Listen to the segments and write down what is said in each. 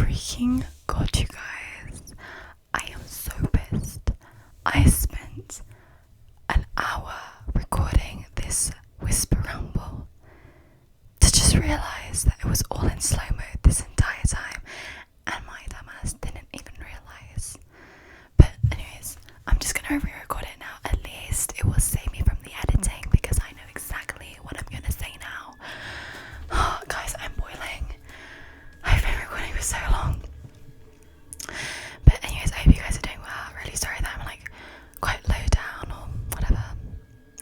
freaking god, you guys. I am so pissed. I spent an hour recording this whisper rumble to just realise that it was all in slow mode this entire time, and my dumbass didn't even realise. But anyways, I'm just gonna re-record it now. At least it will save me from the editing because I know exactly what I'm gonna say now. Oh, guys, I'm boiling. I've been recording for so long. But anyways, I hope you guys are doing well. Really sorry that I'm like quite low down or whatever.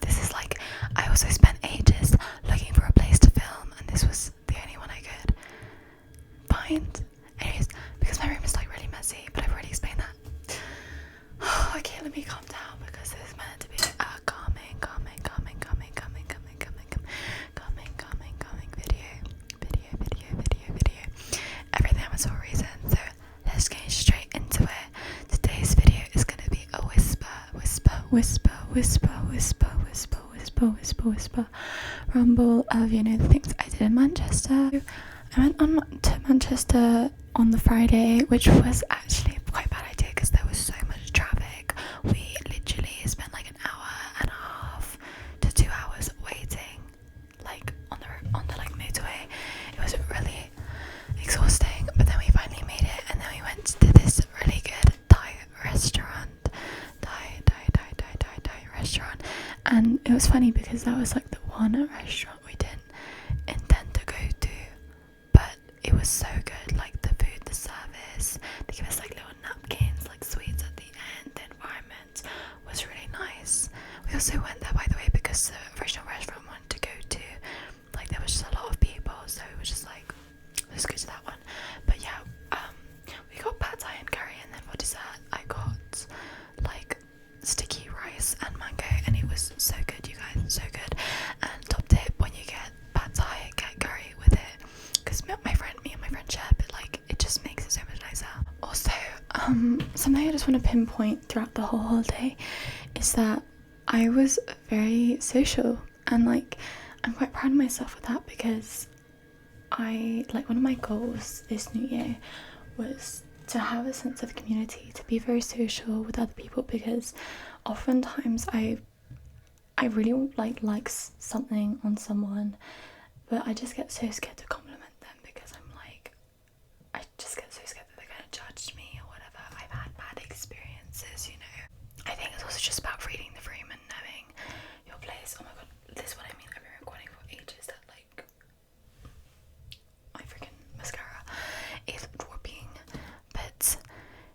This is like, I also spent ages looking for a place to film, and this was the only one I could find. Anyways, because my room is like really messy, but I've already explained that. Okay, let me calm down because this is meant to be a calming video. Everything happens for a reason, so let's get straight into it. Today's video is gonna be a whisper rumble of, you know, the things I did in Manchester. I went to Manchester on the Friday, which was actually a quite bad idea because there was so much traffic. We literally spent like an hour and a half to 2 hours waiting, like on the like motorway. It was really exhausting, but then we finally made it, and then we went to this really good Thai restaurant, and it was funny because that was like the one restaurant we didn't intend to go to, but it was so good. Like the food, the service, they give us like little napkins, like sweets at the end. The environment was really nice. We also went there, by the way, because the original restaurant we wanted to go to, like there was just a lot of people, so it was just like, let's go to that one. But yeah, we got pad thai and curry, and then for dessert I got like sticky rice and mango, and it was so good, you guys, so good. And top tip, when you get pad thai, get curry with it, because me and my friend share, but like it just makes it so much nicer. Also, something I just want to pinpoint throughout the whole holiday is that I was very social, and like I'm quite proud of myself with that, because I, like, one of my goals this new year was to have a sense of community, to be very social with other people, because oftentimes I really like something on someone, but I just get so scared to compliment them because I'm like, I just get so scared that they're gonna judge me or whatever. I've had bad experiences, you know. I think it's also just about reading the room and knowing your place. Oh my god, this is what I mean. I've been recording for ages that like my freaking mascara is dropping. But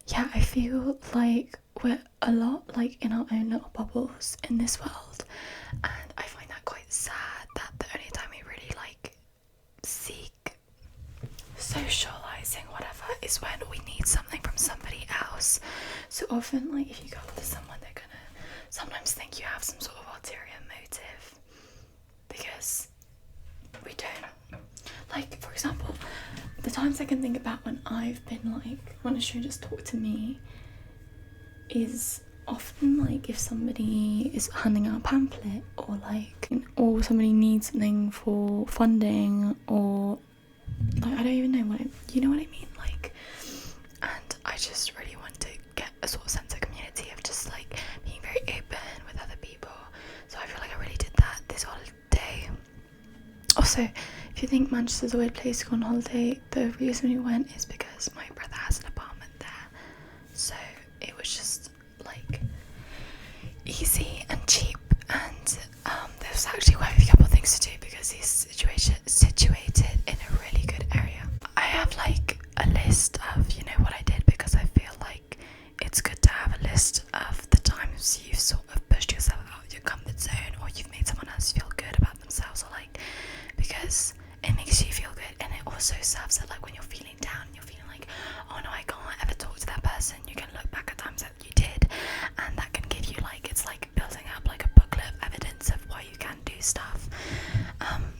yeah, I feel like we're a lot like in our own little bubbles in this world, and I find that quite sad that the only time we really like seek socializing whatever is when we need something from somebody else. So often, like, if you go up to someone, they're gonna sometimes think you have some sort of ulterior motive, because we don't. Like, for example, the times I can think about when I've been like, when a stranger just talked to me, is often like if somebody is handing out a pamphlet, or like, or somebody needs something for funding, or like, I don't even know you know what I mean, like, and I just really want to get a sort of sense of community, of just like being very open with other people. So I feel like I really did that this holiday. Also, if you think Manchester's a weird place to go on holiday, the reason we went is because my brother has an apartment there, so it was just like easy and cheap, and there was actually quite a couple of things to do because he's situated in a really good area. I have like a list of, you know, what I did, because I feel like it's good to have a list of the times you've sort of pushed yourself out of your comfort zone, or you've made someone else feel good about themselves, or like, because it makes you feel good, and it also serves it like when you're feeling down, you're feeling like, oh no, I can't ever talk to that person, you can look back at times that you did, and that can give you like, it's like building up like a booklet of evidence of why you can do stuff.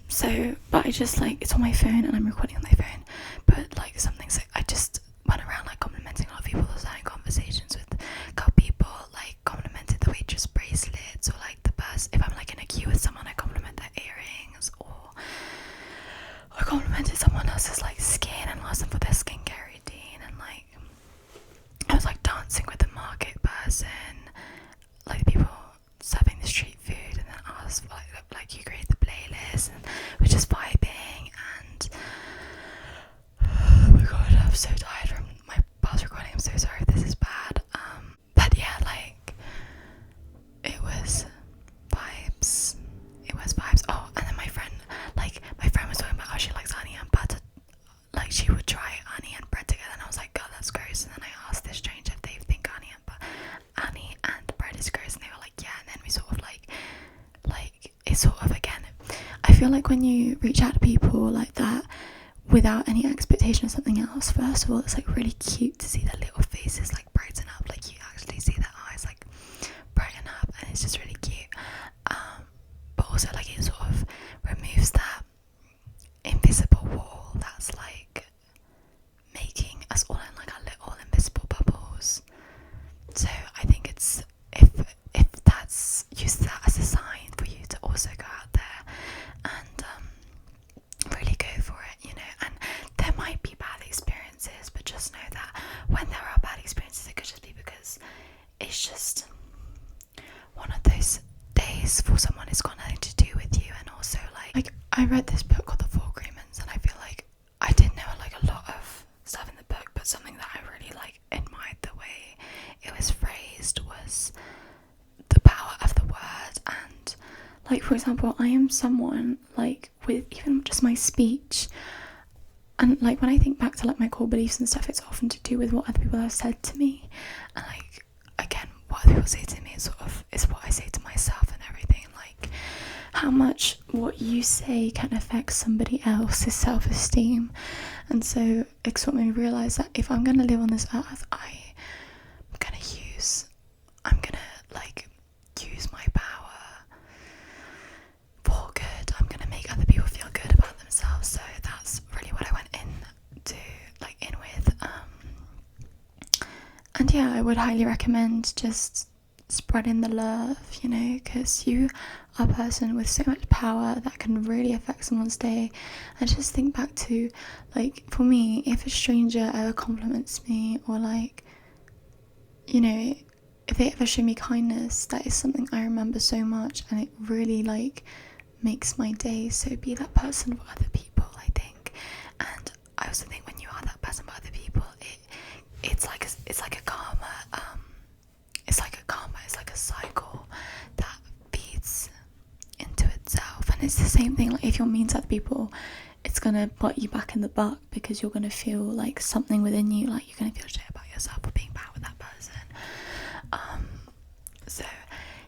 So, but I just like, it's on my phone and I'm recording on my phone, but like some things, like, I just went around like complimenting a lot of people, I was having conversations with a couple people, like complimented the waitress bracelets, or like the person, if I'm like in a queue with someone, I compliment their earrings, or I complimented someone else's like skin and asked them for their skincare routine. so tired from my past recording. I'm so sorry if this is bad. But yeah, like, it was vibes. Oh, and then my friend was talking about how she likes honey and butter. Like, she would try honey and bread together, and I was like, God, that's gross. And then I asked this stranger if they think honey and bread is gross, and they were like, yeah. And then we sort of like it's sort of, again, I feel like when you reach out to people like that without any expectation of something else, first of all, it's like really cute to see their little faces like brighten up, like you actually see their eyes like brighten up, and it's just really cute. But also, like, it sort of removes that invisible wall that's like making us all in like our little invisible bubbles. So I think it's, if that's, use that as a sign for you to also go out there and really go for it, you know. And there might be bad experiences, but just know that when there are bad experiences, it could just be because it's just one of those days for someone who's got nothing to do with you. And also, like I read this book called The Four Agreements, and I feel like I did know like a lot of stuff in the book, but something that I really like admired the way it was phrased was the power of the word. And like, for example, I am someone, like, with even just my speech, and like when I think back to like my core beliefs and stuff, it's often to do with what other people have said to me. And like, again, what other people say to me is sort of is what I say to myself and everything. Like, how much what you say can affect somebody else's self-esteem. And so it sort of made me realise that if I'm going to live on this earth, I'm going to use my power for good. I'm going to make other people feel good about themselves. So that's really what I went in with. And yeah, I would highly recommend just spreading the love, you know, because you are a person with so much power that can really affect someone's day. And just think back to, like, for me, if a stranger ever compliments me, or like, you know, if they ever show me kindness, that is something I remember so much, and it really like makes my day. So be that person for other people, I think. And I also think when you are that person for other people, it's like a karma. It's like a cycle that feeds into itself. And it's the same thing, like if you're mean to other people, it's gonna bite you back in the butt, because you're gonna feel like something within you, like you're gonna feel shit about yourself for being bad with that person. So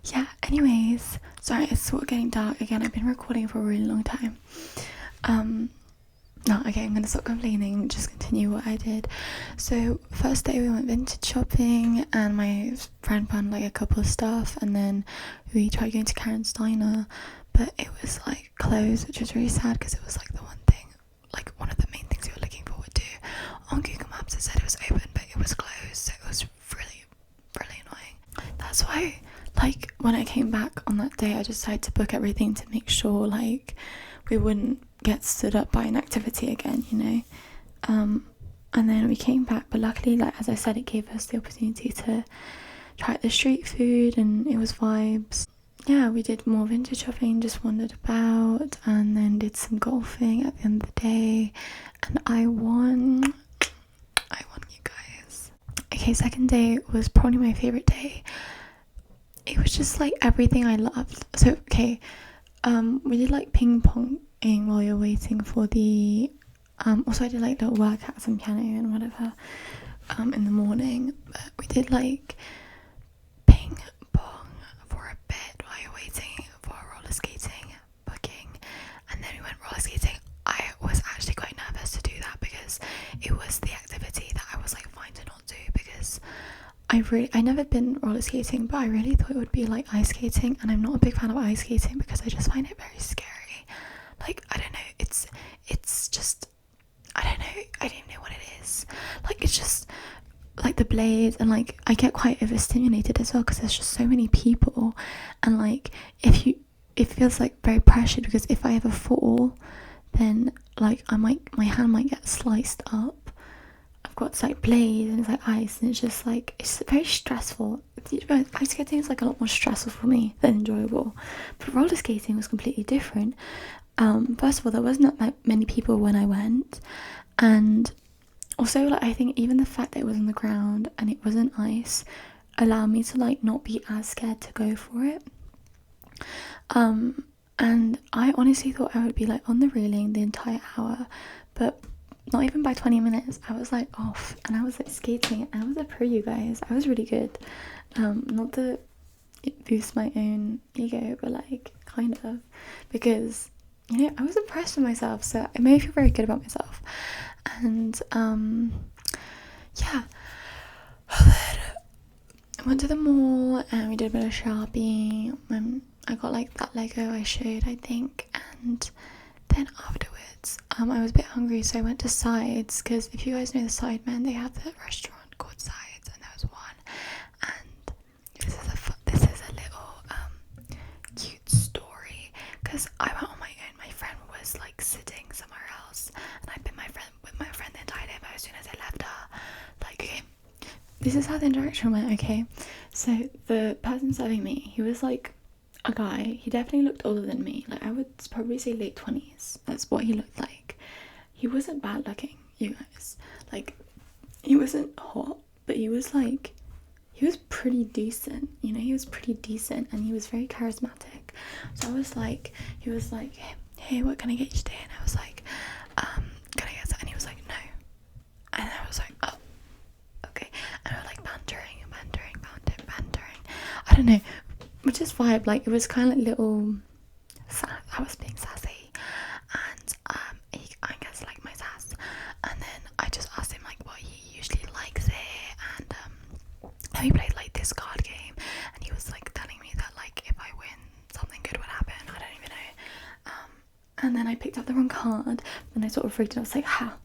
yeah, anyways, sorry, it's sort of getting dark again. I've been recording for a really long time. No, okay, I'm gonna stop complaining and just continue what I did. So first day we went vintage shopping, and my friend found like a couple of stuff, and then we tried going to Karen's Diner, but it was like closed, which was really sad, because it was like the one of the main things we were looking forward to. On Google Maps it said it was open, but it was closed, so it was really, really annoying. That's why, like, when I came back on that day, I decided to book everything to make sure like we wouldn't get stood up by an activity again, you know. And then we came back, but luckily, like as I said, it gave us the opportunity to try the street food, and it was vibes. Yeah, we did more vintage shopping, just wandered about, and then did some golfing at the end of the day, and I won, you guys. Okay, second day was probably my favorite day. It was just like everything I loved. So okay, we did like ping pong while you're waiting for the also I did like little workouts and piano and whatever in the morning, but we did like ping pong for a bit while you're waiting for roller skating booking, and then we went roller skating. I was actually quite nervous to do that, because it was the activity that I was like fine to not do, because I never been roller skating, but I really thought it would be like ice skating, and I'm not a big fan of ice skating because I just find it very scary. Like, I don't know, it's just, I don't know, I don't know what it is. Like, it's just like the blades, and like I get quite overstimulated as well, because there's just so many people, and like it feels like very pressured, because if I ever fall, then like my hand might get sliced up. I've got like blades, and it's like ice, and it's just like, it's very stressful. Ice skating is like a lot more stressful for me than enjoyable, but roller skating was completely different. First of all, there wasn't that many people when I went, and also, like, I think even the fact that it was on the ground and it wasn't ice allowed me to like not be as scared to go for it. And I honestly thought I would be like on the railing the entire hour, but not even by 20 minutes I was like off, and I was like skating, and I was a pro, you guys. I was really good. Not to boost my own ego, but like kind of, because you know I was impressed with myself, so I made me feel very good about myself. And yeah, I went to the mall and we did a bit of shopping. I got like that Lego I showed, I think, and then afterwards I was a bit hungry, so I went to Sides, because if you guys know the Sidemen, they have the restaurant called Sides, and there was one, and this is a little cute story, because I went on my own. My friend was like sitting somewhere else, and I'd been with my friend the entire day, but as soon as I left her, like, okay, this is how the interaction went, okay? So the person serving me, he was like a guy. He definitely looked older than me. Like, I would probably say late 20s. That's what he looked like. He wasn't bad looking, you guys. Like, he wasn't hot, but he was pretty decent. You know, he was pretty decent, and he was very charismatic. So he was like, hey, what can I get you today? And I was like, can I get that? And he was like, no. And I was like, oh, okay. And we were like bantering. I don't know, which is vibe. Like, it was kind of like little I was being sassy, and I guess like my sass. And then I just asked him like what he usually likes it, and then we played like this card game, and he was like telling me that like if I win, something good would happen. I don't even know. And then I picked up the wrong card, and I sort of freaked out. I was like, ha.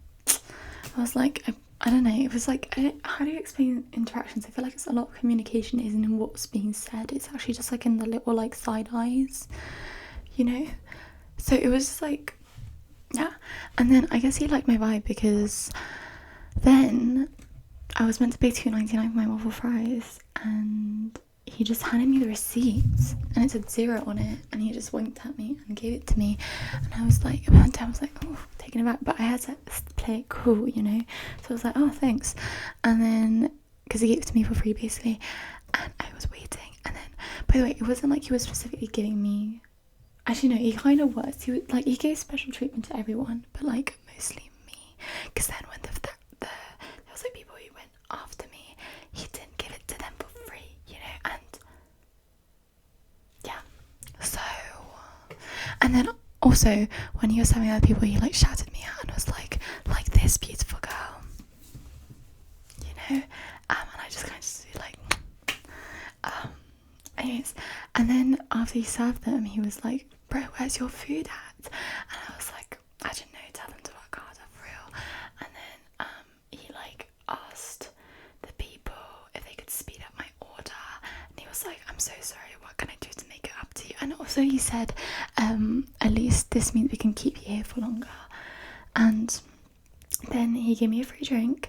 I was like, I don't know, it was like, how do you explain interactions? I feel like it's a lot of communication isn't in what's being said, it's actually just like in the little like side eyes, you know? So it was just like, yeah. And then I guess he liked my vibe, because then I was meant to pay $2.99 for my waffle fries, and he just handed me the receipts, and it said 0 on it, and he just winked at me and gave it to me, and I was like, oh, taken aback, but I had to play it cool, you know. So I was like, oh, thanks. And then, because he gave it to me for free basically, and I was waiting, and then, by the way, it wasn't like he was specifically giving me, actually no, he kind of was. He gave special treatment to everyone, but like mostly me, because then when there was like people who went after me, he didn't give it to them for free, you know. And yeah, so, and then also when he was having other people, he like shouted me out and was like this beautiful girl, you know. And I just kind of like anyways. And then after he served them, he was like, bro, where's your food at? And I was like, I didn't know, tell them to work harder for real. And then he like asked the people if they could speed up my order, and he was like, I'm so sorry, what can I do to make it up to you? And also he said, at least this means we can keep you here for longer. And then he gave me a free drink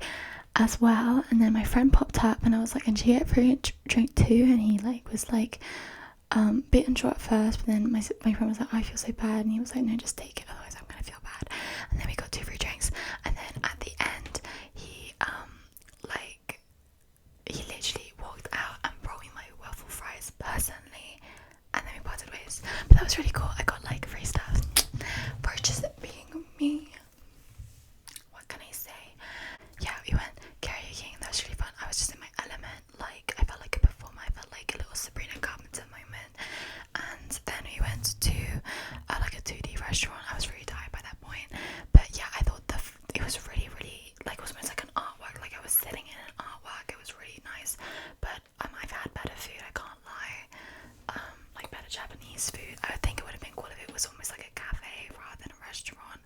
as well, and then my friend popped up, and I was like, and she get a free drink too? And he like was like bit unsure at first, but then my friend was like, I feel so bad, and he was like, no, just take it, otherwise I'm gonna feel bad. And then we got 2 free drinks, and then at the end he he literally walked out and brought me my waffle fries personally, and then we parted ways. But that was really cool. I got like free stuff for just being me. What can I say? Yeah, we went karaoke, and that was really fun. I was just in my element. Like, I felt like a performer. I felt like a little Sabrina Carpenter moment. And then we went to like a 2D restaurant. I was really tired by that point, but yeah, I thought it was really like, it was almost like an artwork. Like, I was sitting in an artwork. It was really nice. But I've had better food, I can't lie. Like better Japanese food. I would think it would have been cool if it was almost like a cafe rather than a restaurant,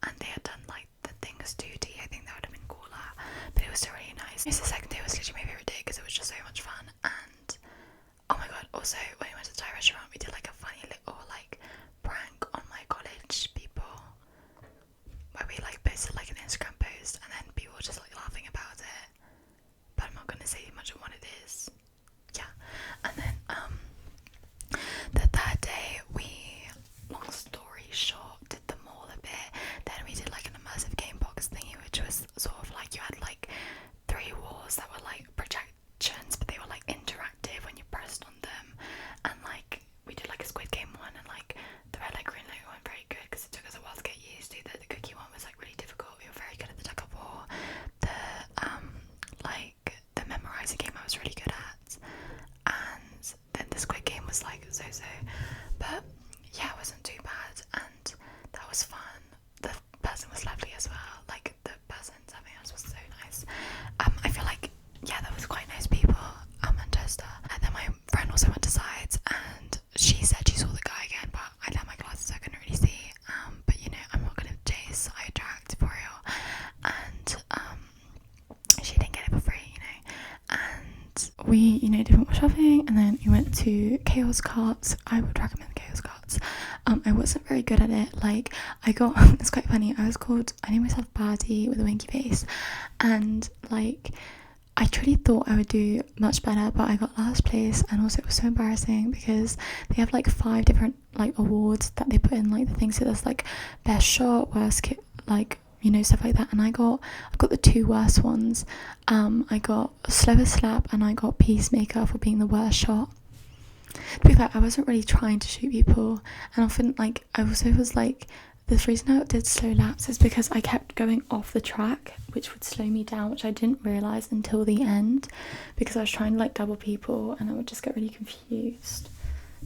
and they had done like the things 2D. I think that would have been cooler, but it was still really nice. The second day was literally my favorite day, because it was just so much fun. And oh my god, also when we went to the Thai restaurant, we did like a funny little like prank on my college people, where we like posted like an Instagram post, and then people were just like laughing about it, but I'm not gonna say much of what it is. Yeah. And then the third day, we, long story short, did the mall a bit. Then we did like an immersive game box thingy, which was sort of like you had we, you know, did more shopping, and then we went to Chaos Carts. I would recommend Chaos Carts. I wasn't very good at it. Like, I got it's quite funny, I named myself Birdie with a winky face, and like I truly thought I would do much better, but I got last place. And also it was so embarrassing because they have like 5 different like awards that they put in like the things. So there's like best shot, worst like, you know, stuff like that, and I've got the 2 worst ones. I got slowest slap and I got peacemaker for being the worst shot. To be fair, I wasn't really trying to shoot people, and often like I also was like, the reason I did slow laps is because I kept going off the track, which would slow me down, which I didn't realise until the end, because I was trying to like double people and I would just get really confused.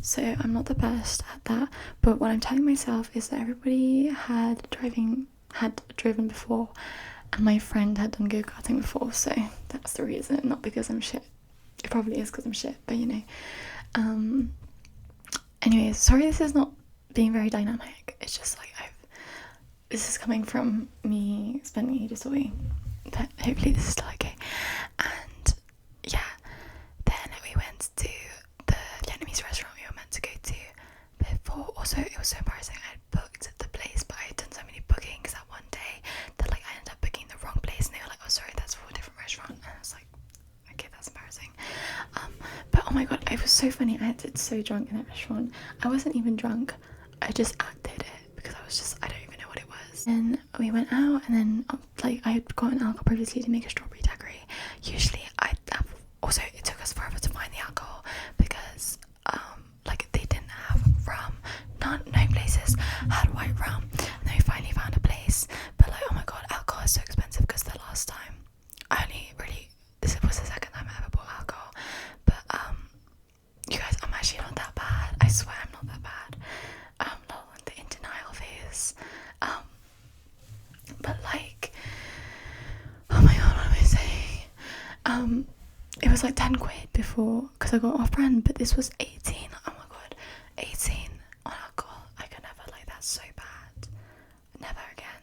So I'm not the best at that, but what I'm telling myself is that everybody had driven before, and my friend had done go-karting before, so that's the reason, not because I'm shit. It probably is because I'm shit, but you know. Anyways, sorry this is not being very dynamic. It's just like this is coming from me spending ages away, but hopefully this is still okay. And yeah, then we went to the Vietnamese restaurant we were meant to go to before. Also, it was so embarrassing. I had booked the place, but I had done so many bookings that one day that like I ended up booking the wrong place, and they were like, oh sorry, that's for a different restaurant. And I was like, okay, that's embarrassing. But oh my god, it was so funny. I acted so drunk in that restaurant. I wasn't even drunk, I just acted it because I don't even know what it was. And we went out, and then like I had gotten alcohol previously to make a strawberry daiquiri. Usually also it took us forever to find the alcohol because like they didn't have rum. No places had white rum, and then we finally found a place. But like, oh my god, alcohol is so expensive because the last time this was the second time I ever bought alcohol. But you guys, I'm actually not that bad. I swear I'm not that bad. The in denial phase. But like, oh my god, what am I saying? It was like 10 quid before because I got off brand, but this was 18. Oh my god, 18 on alcohol. I could never, like, that's so bad. Never again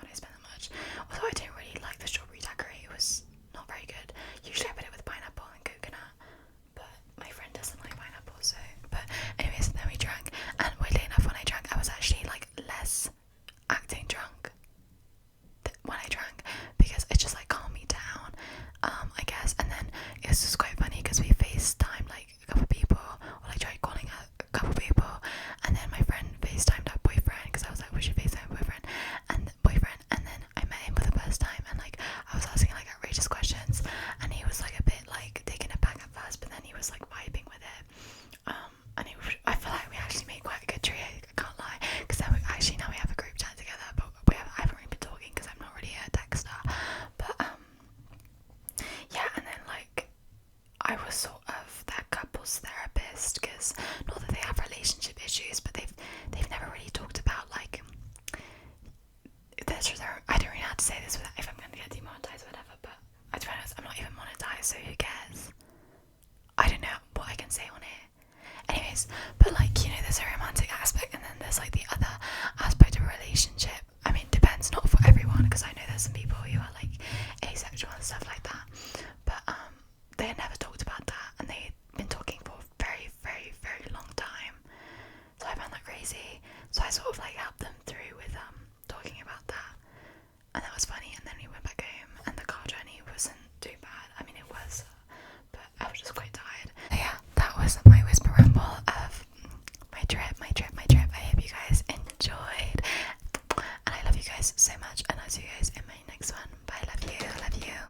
would I spend that much. Although I didn't really like the strawberry daiquiri, it was not very good. Usually I put it with pineapple and coconut, but my friend doesn't like pineapple, so. But anyways, then we drank, and weirdly enough, when I drank, I was actually like less acting drunk when I drank, because it just like calmed me down, I guess. And then it was just quite funny because we FaceTimed like a couple people, or like tried calling a couple people, and then my friend FaceTimed her boyfriend because I was like, we should FaceTime boyfriend, and then I met him for the first time, and like I was asking like outrageous questions, and he was like a bit like taking it back at first, but then he was like vibing with it. And I feel like we actually made quite a good trio, I can't lie, because then now we have a group chat together, but I haven't really been talking because I'm not really a texter. But yeah, and then like I was sort of their couples therapist, because not that they have relationship issues, but they've never really talked about like I don't really know how to say this without, if I'm going to get demonetized or whatever, but to be honest, I'm not even monetized, so who cares? I don't know what I can say on here. Anyways, but like, you know, there's a romantic aspect, and then there's like the other aspect of a relationship. I mean, depends, not for everyone, because I know there's some people who are like asexual and stuff like that, but they had never talked about that, and they had been talking for a very, very, very long time. So I found that crazy. So I sort of like helped them through with talking about that, and that was funny. And then we went back home, and the car journey wasn't too bad. I mean, it was, but I was just quite tired. So yeah, that was my whisper ramble of my trip. I hope you guys enjoyed, and I love you guys so much, and I'll see you guys in my next one.